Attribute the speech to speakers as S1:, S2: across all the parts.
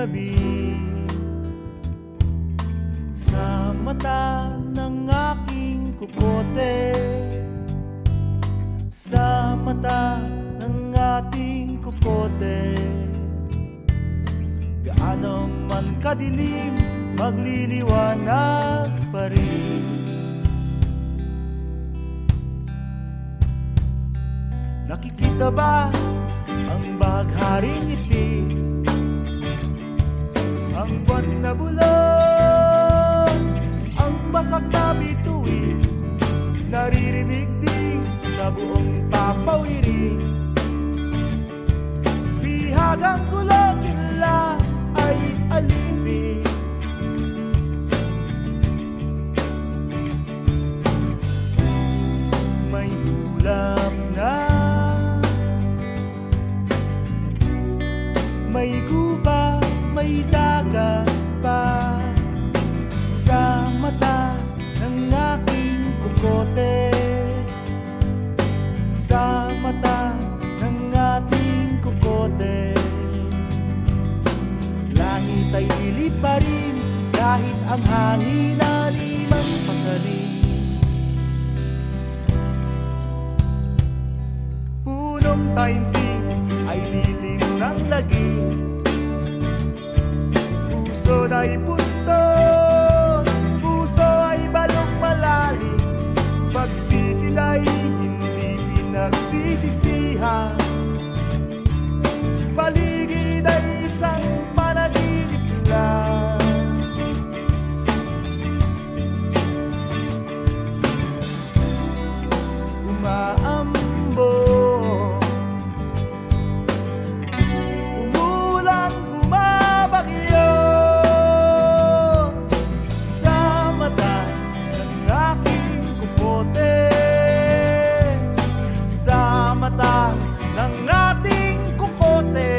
S1: gabi. Sa mata ng aking kukote, sa mata ng ating kukote, gaano man kadilim, magliliwanag pa rin. Nakikita ba ang bahagharing ngiti, ang buwan na bulong, ang basag na bituin, naririnig din sa buong papawiri. Bihagang kulog nila ay alipin, may ulam na, may guba, may dagat pa sa mata ng aking kukote, sa mata ng ating kukote. Langit ay dilim pa rin kahit ang hangin ay magpagaling. Punong tainting ay lilim ng lagi, puso ay puntos, puso ay balong malalim, pagsisila'y hindi pinagsisisihan, paligid ay isang panaginip lang. Umaambon, umulan, bumabagyo sa mata ng aking kukote, sa mata ng ating kukote.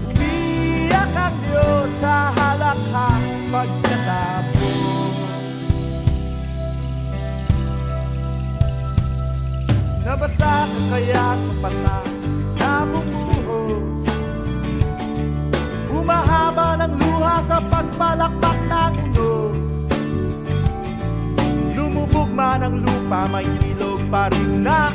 S1: Umiyak ang Diyos sa halakhang pagkatapos. Nabasa ka kaya sa pata na bumuhos, humahaba ng luha sa pagpalakpak ng unos. Lumubog man ang lupa, may ilog pa rin na